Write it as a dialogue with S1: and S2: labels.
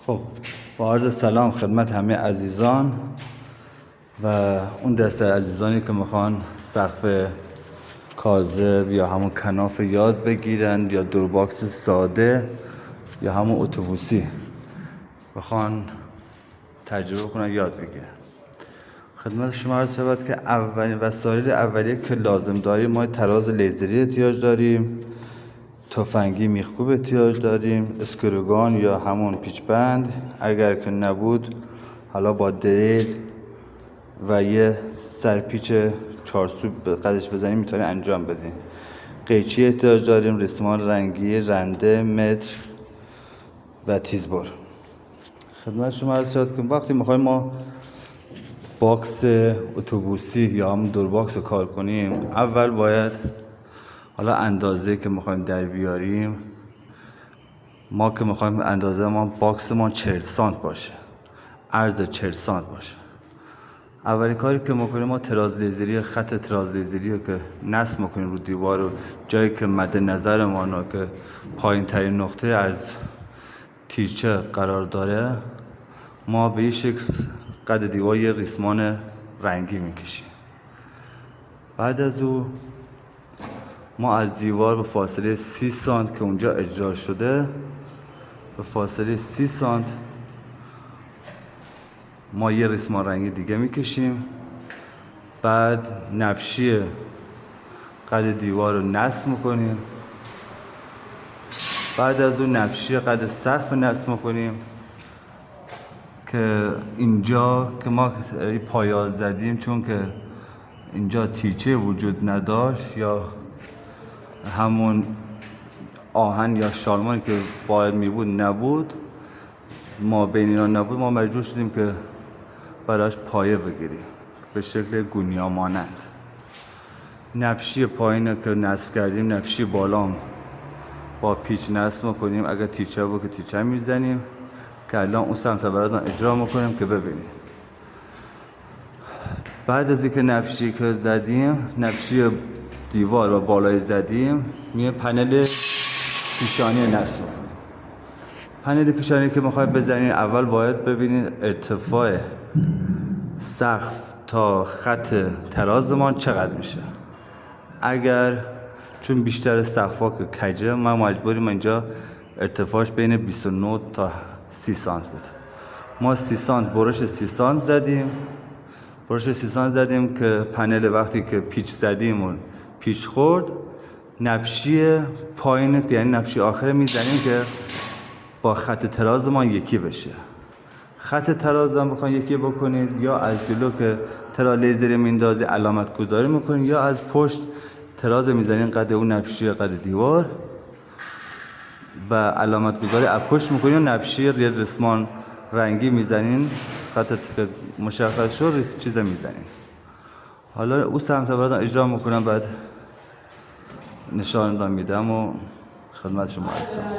S1: خب با عرض سلام خدمت همه عزیزان و اون دسته عزیزانی که میخوان سقف کاذب یا همون کناف یاد بگیرن یا دورباکس ساده یا همون اتوبوسی بخوان تجربه کنن یاد بگیرن. خدمت شما عرض شود که اولین وسایل اولیه که لازم داریم ما تراز لیزری احتیاج داریم، تفنگی میخکوب احتیاج داریم، اسکروگان یا همون پیچبند، اگر که نبود حالا با دریل و یه سرپیچ چارسوب قدش بزنیم میتونیم انجام بدیم. قیچی احتیاج داریم، ریسمان رنگی، رنده، متر و تیزبر. خدمت شما عرض شود که وقتی میخوایم ما باکس اتوبوسی یا هم دور باکس رو کار کنیم، اول باید حالا اندازه که میخوایم در بیاریم، ما که میخوایم اندازه ما باکس ما 40 سانت باشه، عرض 40 سانت باشه. اولین کاری که میکنیم ما تراز لیزری، خط تراز لیزری رو که نصب میکنیم رو دیوار رو جایی که مد نظر ما که پایین ترین نقطه از تیرچه قرار داره، ما به این شکل قد دیوار یه ریسمان رنگی میکشیم. بعد از او ما از دیوار به فاصله 30 سانت که اونجا اجرا شده، به فاصله 30 سانت ما یه ریسمان رنگی دیگه میکشیم. بعد نبشی قد دیوار رو نصب میکنیم. بعد از اون نبشی قد سقف نصب میکنیم که اینجا که ما پایه زدیم، چون که اینجا تیرچه وجود نداشت یا همون آهن یا شالمانی که باید می بود نبود، ما بین اینا نبود، ما مجبور شدیم که براش پایه بگیریم به شکل گونیا مانند. نبشی پایین که نصب کردیم، نبشی بالام با پیچ نصب میکنیم. اگر تیرچه بود که تیرچه میزنیم که الان اون سمت براتون اجرا میکنیم که ببینیم. بعد از اینکه نبشی که زدیم، نبشی دیوار و بالای زدیم، میه پنل پیشانی نصب میکنیم. پنل پیشانی که میخواید بزنین، اول باید ببینید ارتفاع سقف تا خط ترازمان چقدر میشه. اگر چون بیشتر سقف‌ها که کجه، ما مجبوریم اینجا ارتفاعش بین 29 تا 30 سانت بود. ما 30 سانت برش 30 سانت زدیم. برش 30 سانت زدیم که پنل وقتی که پیچ زدیم و پیچ خورد، نبشی پایین یعنی نبشی آخر میزنیم که با خط تراز ما یکی بشه. خط تراز هم بخواید یکی بکنید، یا از جلو که تراز لیزری میندازی علامت گذاری میکنید، یا از پشت تراز میزنید قد اون نبشی قد دیوار و علامت گذاری از پشت میکنید و نبشی ریسمان رنگی میزنید، خط مشخص شد چیز میزنید. حالا اون سمت براتون اجرا میکنم، بعد نشان میدم و خدمت شما هستم.